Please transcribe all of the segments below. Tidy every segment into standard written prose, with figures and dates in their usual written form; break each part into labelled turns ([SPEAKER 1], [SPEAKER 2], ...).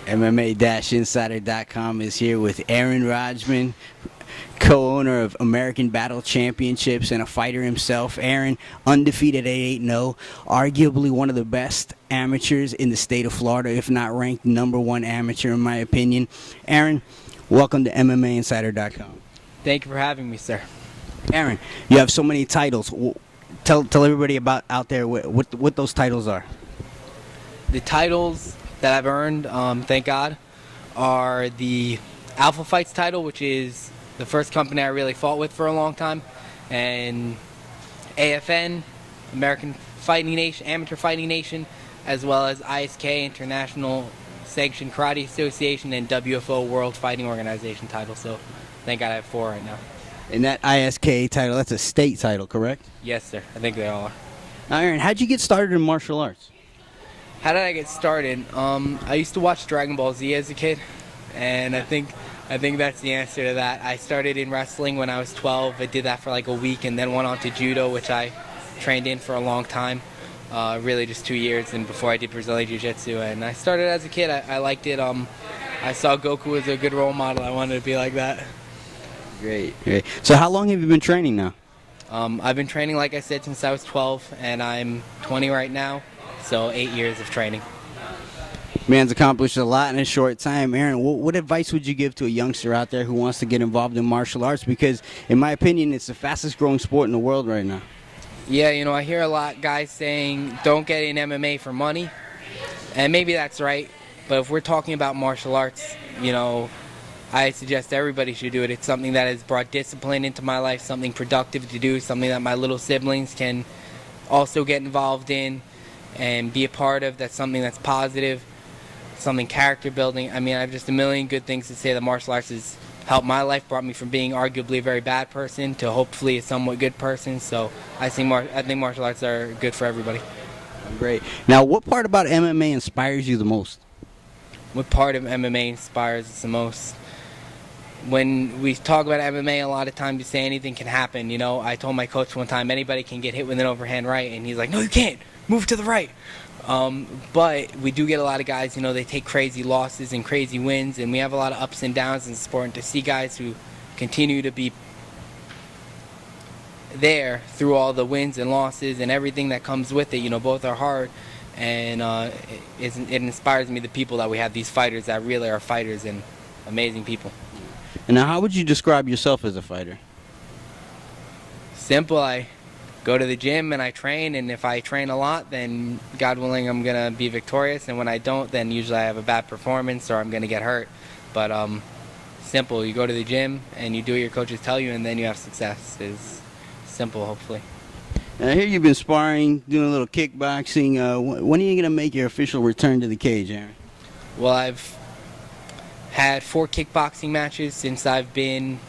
[SPEAKER 1] MMA-Insider.com is here with Aaron Rajman, co-owner of American Battle Championships and a fighter himself. Aaron, undefeated at 8-0, arguably one of the best amateurs in the state of Florida, if not ranked #1 amateur in my opinion. Aaron, welcome to MMA-Insider.com.
[SPEAKER 2] Thank you for having me, sir.
[SPEAKER 1] Aaron, you have so many titles. Tell everybody about out there what those titles are.
[SPEAKER 2] The titles that I've earned, thank God, are the Alpha Fights title, which is the first company I really fought with for a long time, and AFN, American Fighting Nation, Amateur Fighting Nation, as well as ISK, International Sanctioned Karate Association, and WFO, World Fighting Organization title. So thank God I have 4 right now.
[SPEAKER 1] And that ISK title, that's a state title, correct?
[SPEAKER 2] Yes, sir. I think they all are.
[SPEAKER 1] Now, Aaron, how'd you get started in martial arts?
[SPEAKER 2] How did I get started? I used to watch Dragon Ball Z as a kid, and I think that's the answer to that. I started in wrestling when I was 12. I did that for like a week and then went on to judo, which I trained in for a long time, really just 2 years, and before I did Brazilian Jiu-Jitsu. And I started as a kid. I liked it. I saw Goku as a good role model. I wanted to be like that.
[SPEAKER 1] Great. So how long have you been training now?
[SPEAKER 2] I've been training, like I said, since I was 12, and I'm 20 right now. So 8 years of training.
[SPEAKER 1] Man's accomplished a lot in a short time. Aaron, what advice would you give to a youngster out there who wants to get involved in martial arts? Because, in my opinion, it's the fastest growing sport in the world right now.
[SPEAKER 2] Yeah, I hear a lot guys saying, don't get in MMA for money. And maybe that's right. But if we're talking about martial arts, I suggest everybody should do it. It's something that has brought discipline into my life, something productive to do, something that my little siblings can also get involved in and be a part of. That's something that's positive, something character building. I mean, I have just a million good things to say that martial arts has helped my life, brought me from being arguably a very bad person to hopefully a somewhat good person. So I think martial arts are good for everybody.
[SPEAKER 1] Great. Now, what part about MMA inspires you the most?
[SPEAKER 2] What part of MMA inspires us the most? When we talk about MMA, a lot of times you say anything can happen. I told my coach one time, anybody can get hit with an overhand right, and he's like, no, you can't. Move to the right. But we do get a lot of guys, they take crazy losses and crazy wins, and we have a lot of ups and downs in the sport. And to see guys who continue to be there through all the wins and losses and everything that comes with it, both are hard. And it inspires me, the people that we have, these fighters that really are fighters and amazing people.
[SPEAKER 1] And now, how would you describe yourself as a fighter?
[SPEAKER 2] Simple. I go to the gym and I train, and if I train a lot, then God willing I'm going to be victorious, and when I don't, then usually I have a bad performance or I'm going to get hurt. But simple, you go to the gym and you do what your coaches tell you, and then you have success. Is simple, hopefully.
[SPEAKER 1] Now, I hear you've been sparring, doing a little kickboxing. When are you going to make your official return to the cage, Aaron?
[SPEAKER 2] Well, I've had 4 kickboxing matches since I've been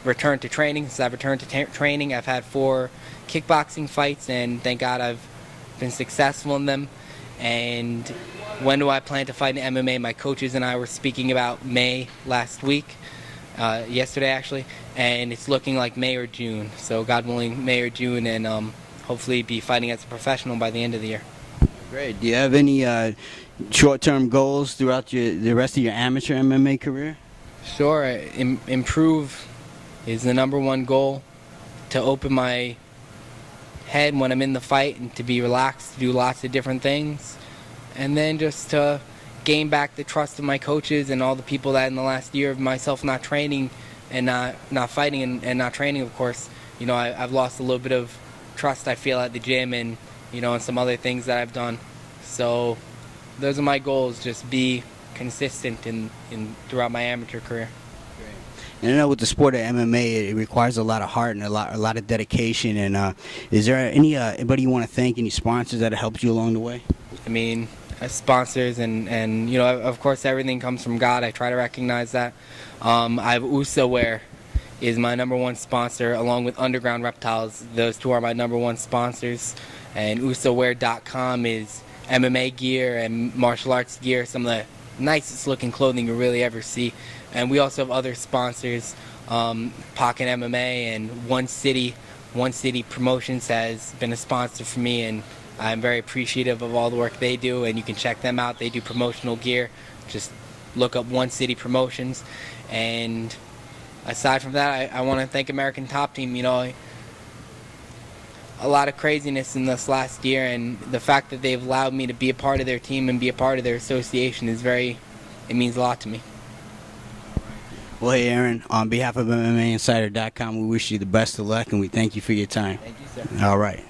[SPEAKER 2] returned to training. Since I've returned to training, I've had 4 kickboxing fights, and thank God I've been successful in them. And when do I plan to fight in MMA? My coaches and I were speaking about May last week, yesterday actually, and it's looking like May or June. So God willing, May or June, and hopefully be fighting as a professional by the end of the year.
[SPEAKER 1] Great. Do you have any short-term goals throughout the rest of your amateur MMA career?
[SPEAKER 2] Sure. Improve is the #1 goal. To open my head when I'm in the fight and to be relaxed, to do lots of different things, and then just to gain back the trust of my coaches and all the people that in the last year of myself not training and not fighting and not training, of course, I've lost a little bit of trust, I feel, at the gym and and some other things that I've done. So those are my goals, just be consistent in throughout my amateur career.
[SPEAKER 1] And I know with the sport of MMA, it requires a lot of heart and a lot of dedication. And is there anybody you want to thank, any sponsors that have helped you along the way?
[SPEAKER 2] I mean, sponsors and of course everything comes from God. I try to recognize that. I have Usaware is my #1 sponsor, along with Underground Reptiles. Those 2 are my #1 sponsors. And Usaware.com is MMA gear and martial arts gear, some of the nicest looking clothing you really ever see. And we also have other sponsors, Pocket MMA and One City Promotions has been a sponsor for me, and I'm very appreciative of all the work they do, and you can check them out. They do promotional gear Just look up One City Promotions. And aside from that, I want to thank American Top Team. You know, a lot of craziness in this last year, and the fact that they've allowed me to be a part of their team and be a part of their association it means a lot to me.
[SPEAKER 1] Well, hey, Aaron, on behalf of MMAinsider.com, we wish you the best of luck, and we thank you for your time.
[SPEAKER 2] Thank you, sir.
[SPEAKER 1] All right.